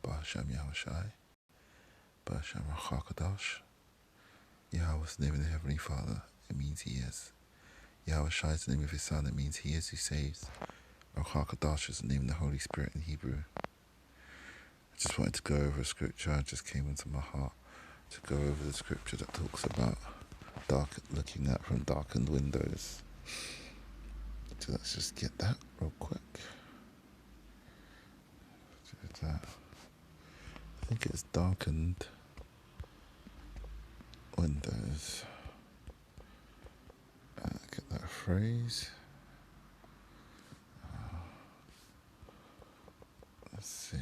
Ba'Shem Yahushai, Ba'Shem Rachakadosh. Yahweh is the name of the Heavenly Father, it means He is. Yahushai is the name of His Son, it means He is who saves. Rachakadosh is the name of the Holy Spirit in Hebrew. I just wanted to go over a scripture, it just came into my heart to go over the scripture that talks about looking out from darkened windows. So let's just get that real quick. Do that. I think it's darkened windows. Get that phrase. Let's see.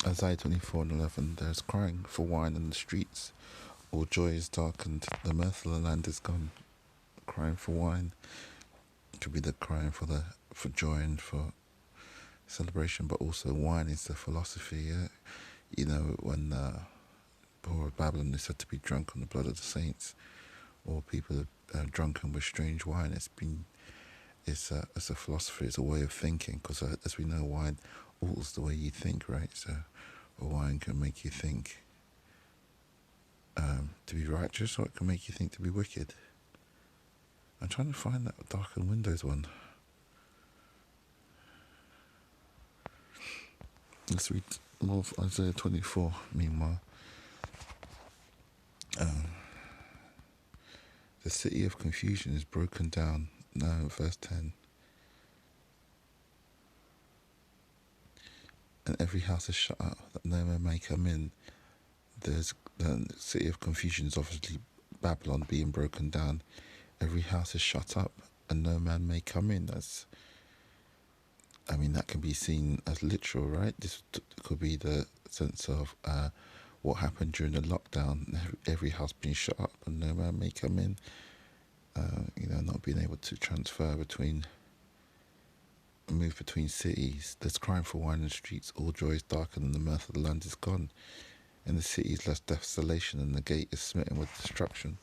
Isaiah 24:11. There's crying for wine in the streets. All joy is darkened. The mirth of the land is gone. Crying for wine could be the crying for joy and for celebration, but also wine is the philosophy. Yeah? You know, when poor Babylon is said to be drunk on the blood of the saints, or people are drunken with strange wine. It's a philosophy. It's a way of thinking. Because as we know, wine alters the way you think, right? So, a wine can make you think to be righteous, or it can make you think to be wicked. I'm trying to find that darkened windows one. Let's read more of Isaiah 24. Meanwhile, the city of confusion is broken down. No, verse 10. And every house is shut up, that no man may come in. There's the city of confusion is obviously Babylon being broken down. Every house is shut up, and no man may come in. That can be seen as literal, right? This could be the sense of what happened during the lockdown. Every house being shut up, and no man may come in. Not being able to move between cities. There's crying for wine in the streets. All joy is darkened, and the mirth of the land is gone. In the city is less desolation, and the gate is smitten with destruction.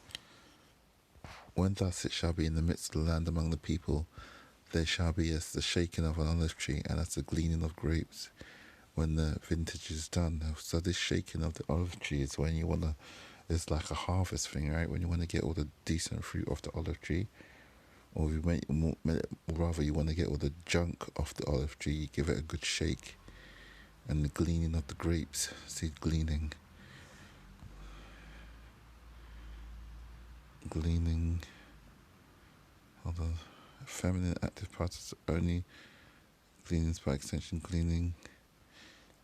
When thus it shall be in the midst of the land among the people, there shall be as the shaking of an olive tree, and as the gleaning of grapes, when the vintage is done. So this shaking of the olive tree is when it's like a harvest thing, right? When you want to get all the decent fruit off the olive tree, or rather you want to get all the junk off the olive tree, you give it a good shake. And the gleaning of the grapes, see, gleaning, hold on, feminine active parts only, gleanings by extension, gleaning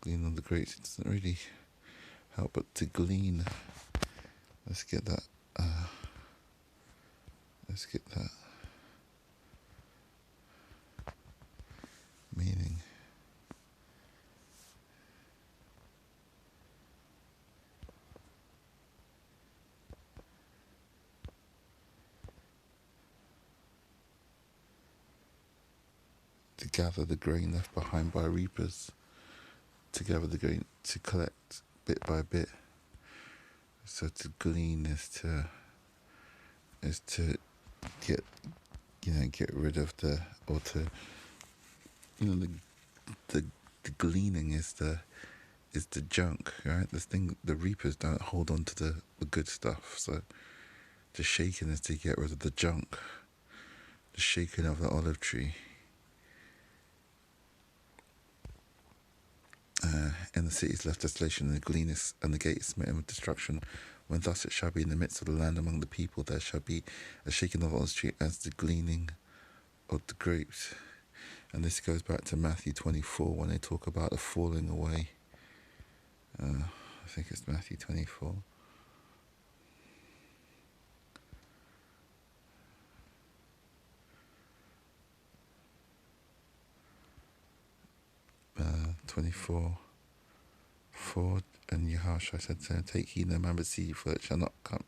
of the grapes. It doesn't really help but to glean. Let's get that meaning. To gather the grain left behind by reapers, to gather the grain, to collect bit by bit. So to glean is to get rid of the gleaning is the junk, right? The reapers don't hold on to the good stuff. So the shaking is to get rid of the junk, the shaking of the olive tree. In the city is left desolation, and the gate is smitten with destruction. When thus it shall be in the midst of the land among the people, there shall be a shaking of the olive tree as the gleaning of the grapes. And this goes back to Matthew 24 when they talk about the falling away. I think it's Matthew 24. 24. And Yahushua said to him, take heed, no man deceive you, for it shall not come.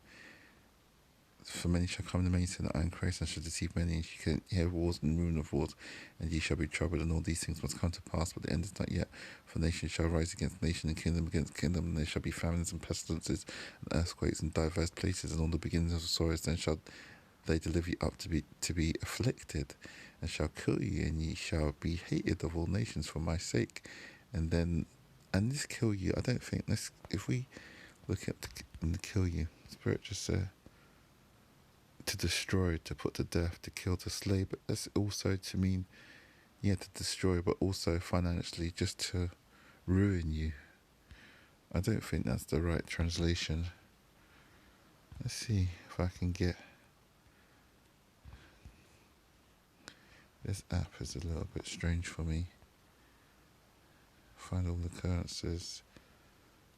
For many shall come in the many sin that I am Christ, and shall deceive many, and ye can hear wars and ruin of wars, and ye shall be troubled, and all these things must come to pass, but the end is not yet. For nation shall rise against nation, and kingdom against kingdom, and there shall be famines and pestilences, and earthquakes in divers places, and all the beginnings of sorrows. Then shall they deliver you up to be afflicted, and shall kill you, and ye shall be hated of all nations for my sake. And this kill you, I don't think this. If we look at the kill you, Spirit just to destroy, to put to death, to kill, to slay, but that's also to mean, to destroy, but also financially just to ruin you. I don't think that's the right translation. Let's see if I can get. This app is a little bit strange for me. Find all the occurrences,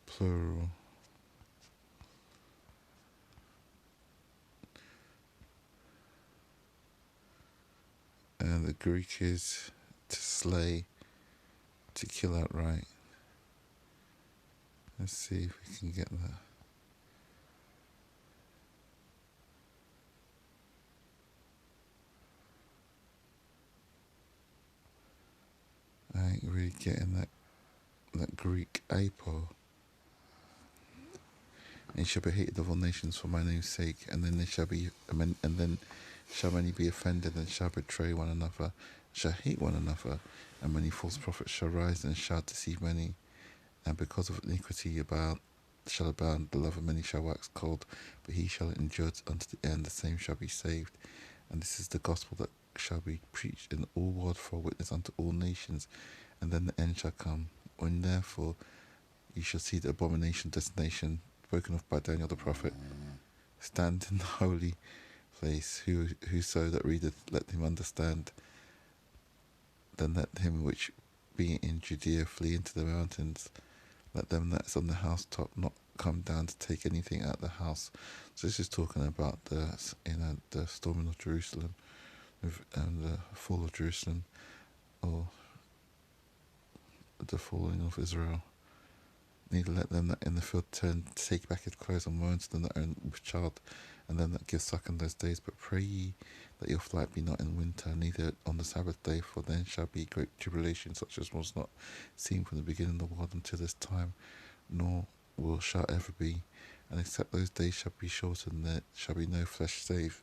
plural. And the Greek is to slay, to kill outright. Let's see if we can get that. I ain't really getting that Greek apo. And he shall be hated of all nations for my name's sake, and then shall many be offended, and shall betray one another, shall hate one another, and many false prophets shall rise and shall deceive many, and because of iniquity shall abound, the love of many shall wax cold, but he shall endure unto the end, the same shall be saved. And this is the gospel that shall be preached in all world for a witness unto all nations, and then the end shall come, when therefore you shall see the abomination destination spoken of by Daniel the prophet stand in the holy place. Whoso that readeth, let him understand. Then let him which be in Judea flee into the mountains. Let them that's on the housetop not come down to take anything out of the house. So this is talking about the storming of Jerusalem and the fall of Jerusalem, or the falling of Israel. Neither let them that in the field turn to take back his clothes, and woe unto them that are with child, and them that give suck in those days. But pray ye that your flight be not in winter, neither on the Sabbath day, for then shall be great tribulation, such as was not seen from the beginning of the world until this time, nor shall ever be. And except those days shall be shortened, there shall be no flesh saved.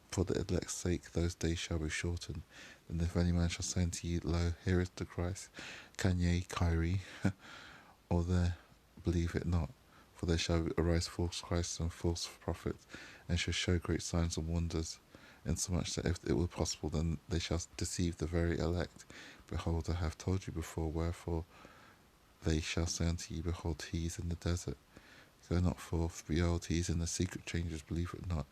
For the elect's sake those days shall be shortened. And if any man shall say unto you, Lo, here is the Christ, Kanye, Kyrie, or there, believe it not, for there shall arise false Christs and false prophets, and shall show great signs and wonders, insomuch that if it were possible, then they shall deceive the very elect. Behold, I have told you before, wherefore they shall say unto you, Behold, he is in the desert. Go not forth, behold, he is in the secret chambers, believe it not.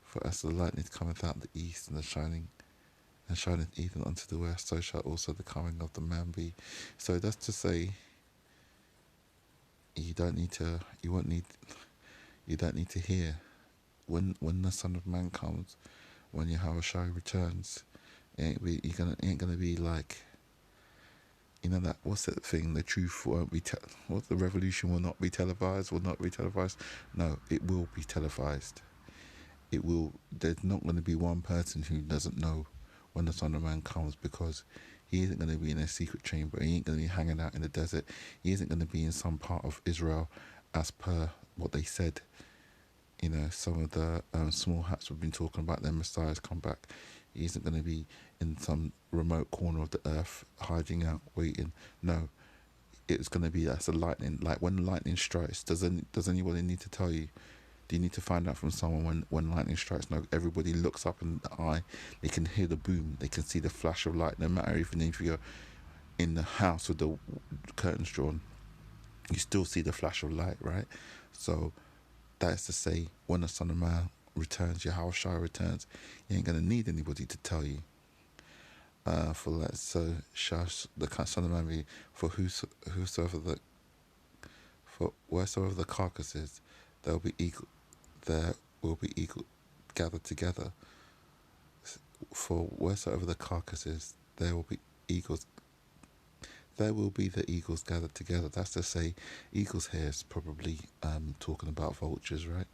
For as the lightning cometh out of the east, and shineth even unto the west, so shall also the coming of the man be. So that's to say, you don't need to hear when the Son of Man comes, when Yahushua returns. It ain't gonna be like, that, what's that thing, the truth won't be the revolution will not be televised. No, it will be televised. There's not going to be one person who doesn't know when the Son of Man comes, because he isn't going to be in a secret chamber. He ain't going to be hanging out in the desert. He isn't going to be in some part of Israel, as per what they said. Some of the small hats have been talking about their Messiah's come back. He isn't going to be in some remote corner of the earth, hiding out, waiting. No, it's going to be as a lightning. Like when lightning strikes, does anybody need to tell you? Do you need to find out from someone when lightning strikes? No, everybody looks up in the eye. They can hear the boom. They can see the flash of light. No matter even if you're in the house with the curtains drawn, you still see the flash of light, right? So that is to say, when the Son of Man returns, Yahushua returns, you ain't going to need anybody to tell you. So shall the Son of Man be, for wheresoever the carcass is, there will be eagle gathered together. For wheresoever the carcass is, there will be there will be the eagles gathered together. That's to say, eagles here is probably talking about vultures, right?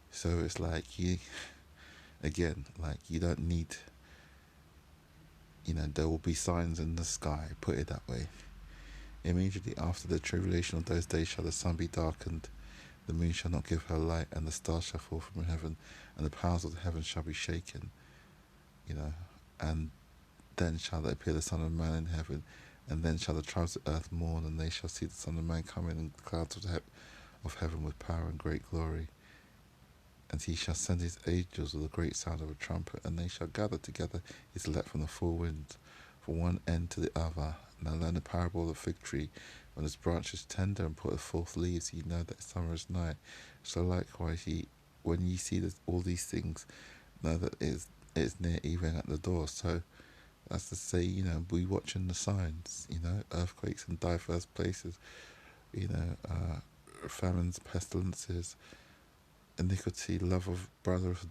So it's like you, again, like you don't need, there will be signs in the sky, put it that way. Immediately after the tribulation of those days shall the sun be darkened, the moon shall not give her light, and the stars shall fall from heaven, and the powers of the heavens shall be shaken, and then shall there appear the Son of Man in heaven, and then shall the tribes of earth mourn, and they shall see the Son of Man coming in the clouds of heaven with power and great glory. And he shall send his angels with a great sound of a trumpet, and they shall gather together his elect from the four winds, from one end to the other. Now learn the parable of the fig tree. When its branch is tender and putteth forth leaves, ye know that summer is nigh. So likewise, when ye see all these things, know that it is near, even at the door. So that's to say, we watching the signs, earthquakes in diverse places, famines, pestilences, iniquity, love of brotherhood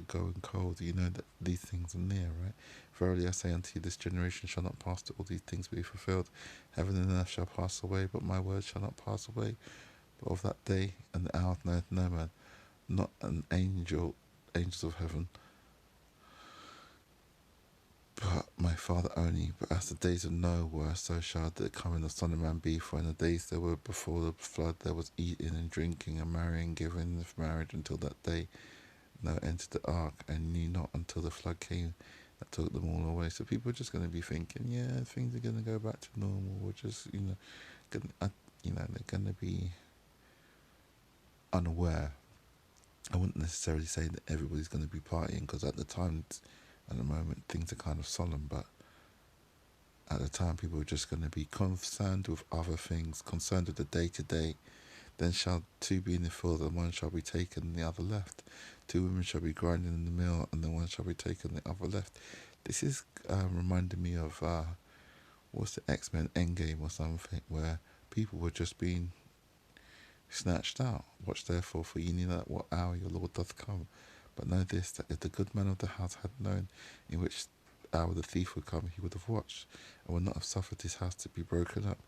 going cold. You know that these things are near, right? Verily I say unto you, this generation shall not pass till all these things be fulfilled. Heaven and earth shall pass away, but my word shall not pass away. But of that day and the hour knoweth no man, not an angels of heaven, but my Father only. But as the days of Noah were, so shall the coming of the Son of Man be. For in the days that were before the flood, there was eating and drinking and marrying, giving of marriage, until that day Noah entered the ark, and knew not until the flood came that took them all away. So people are just going to be thinking, yeah, things are going to go back to normal. We're just, they're going to be unaware. I wouldn't necessarily say that everybody's going to be partying, because at the moment, things are kind of solemn, but at the time, people are just going to be concerned with other things, concerned with the day-to-day. Then shall two be in the field, and one shall be taken, and the other left. Two women shall be grinding in the mill, and the one shall be taken, and the other left. This is reminding me of, what's the X-Men Endgame or something, where people were just being snatched out. Watch therefore, for ye know not what hour your Lord doth come. But know this, that if the good man of the house had known in which hour the thief would come, he would have watched, and would not have suffered his house to be broken up.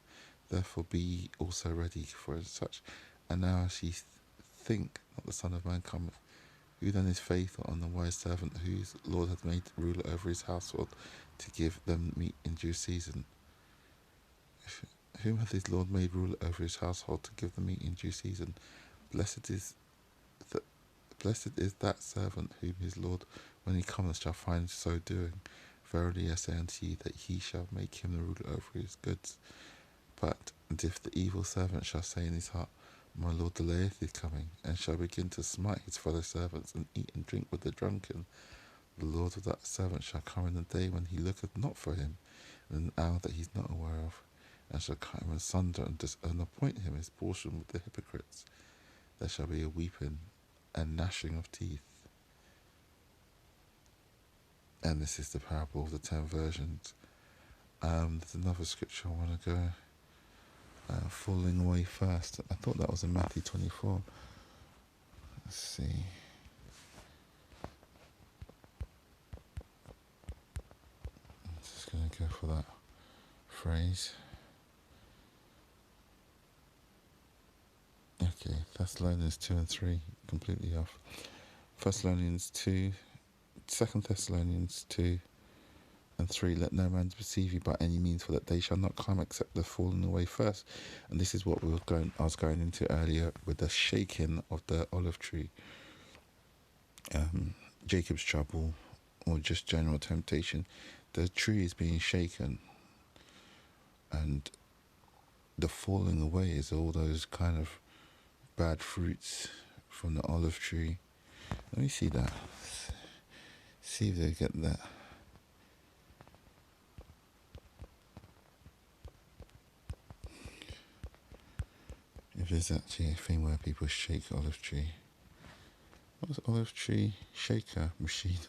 Therefore be ye also ready for such. And now as ye think not the Son of Man cometh, who then is faithful and the wise servant, whose Lord hath made ruler over his household, to give them meat in due season? Whom hath his Lord made ruler over his household, to give them meat in due season? Blessed is that servant whom his Lord, when he cometh, shall find so doing. Verily I say unto you, that he shall make him the ruler over his goods. But and if the evil servant shall say in his heart, my Lord delayeth his coming, and shall begin to smite his fellow servants, and eat and drink with the drunken, the Lord of that servant shall come in the day when he looketh not for him, in an hour that he is not aware of, and shall cut him asunder, and appoint him his portion with the hypocrites. There shall be a weeping and gnashing of teeth. And this is the parable of the 10 virgins. There's another scripture I want to go. Falling away first. I thought that was in Matthew 24. Let's see. I'm just going to go for that phrase. Okay, Thessalonians 2 and 3, completely off. Thessalonians 2, 2 Thessalonians 2 and 3, let no man deceive you by any means, for that day shall not come except the falling away first. And this is what I was going into earlier with the shaking of the olive tree. Jacob's trouble, or just general temptation. The tree is being shaken, and the falling away is all those kind of bad fruits from the olive tree. Let me see that. See if they get that. If there's actually a thing where people shake olive tree. What's olive tree shaker machine?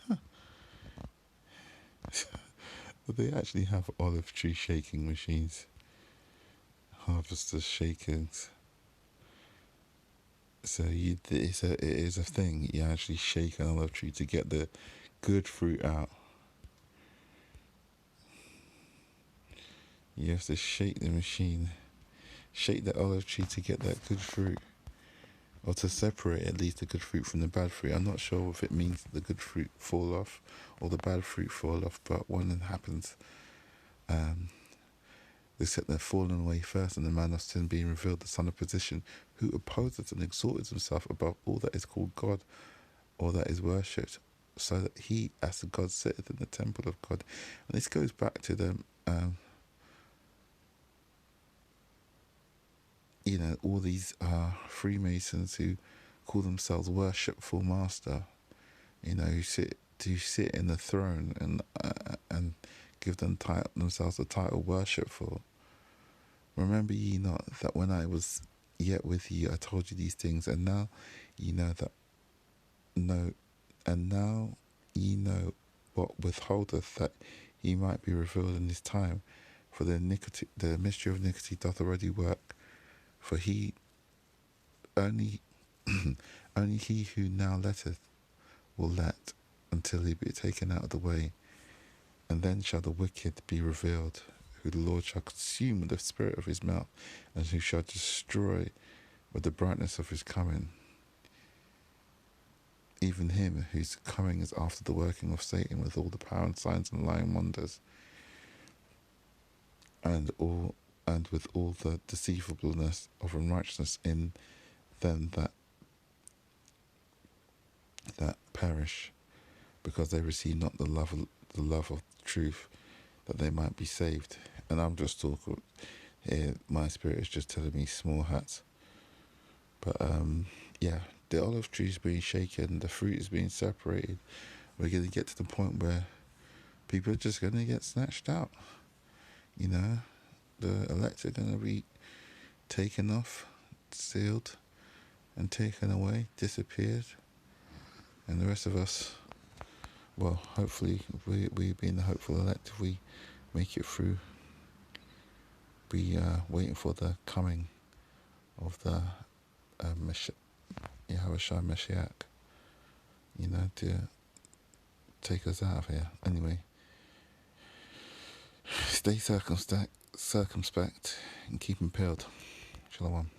But they actually have olive tree shaking machines. Harvester shakers. So it is a thing. You actually shake an olive tree to get the good fruit out. You have to shake the machine, shake the olive tree to get that good fruit, or to separate at least the good fruit from the bad fruit. I'm not sure if it means the good fruit fall off or the bad fruit fall off, but when it happens, they set their fallen away first, and the man of sin being revealed, the son of perdition, who opposes and exalted himself above all that is called God or that is worshipped, so that he, as the God, sitteth in the temple of God. And this goes back to the, all these Freemasons who call themselves worshipful master, who sit in the throne and give themselves the title worshipful. Remember ye not that when I was yet with you, I told you these things, and now ye know what withholdeth, that he might be revealed in his time. For the mystery of iniquity doth already work. For he only only he who now letteth will let until he be taken out of the way, and then shall the wicked be revealed, who the Lord shall consume with the spirit of his mouth, and who shall destroy with the brightness of his coming. Even him whose coming is after the working of Satan, with all the power and signs and lying wonders, and with all the deceivableness of unrighteousness in them that perish, because they receive not the love of truth, that they might be saved. And I'm just talking here, my spirit is just telling me small hats. But yeah, the olive tree is being shaken, the fruit is being separated. We're going to get to the point where people are just going to get snatched out. The elect are going to be taken off, sealed, and taken away, disappeared. And the rest of us, well, hopefully, we being the hopeful elect, if we make it through, be waiting for the coming of the Yahushua Mashiach, to take us out of here. Anyway, stay circumspect and keep impaled. Shalom.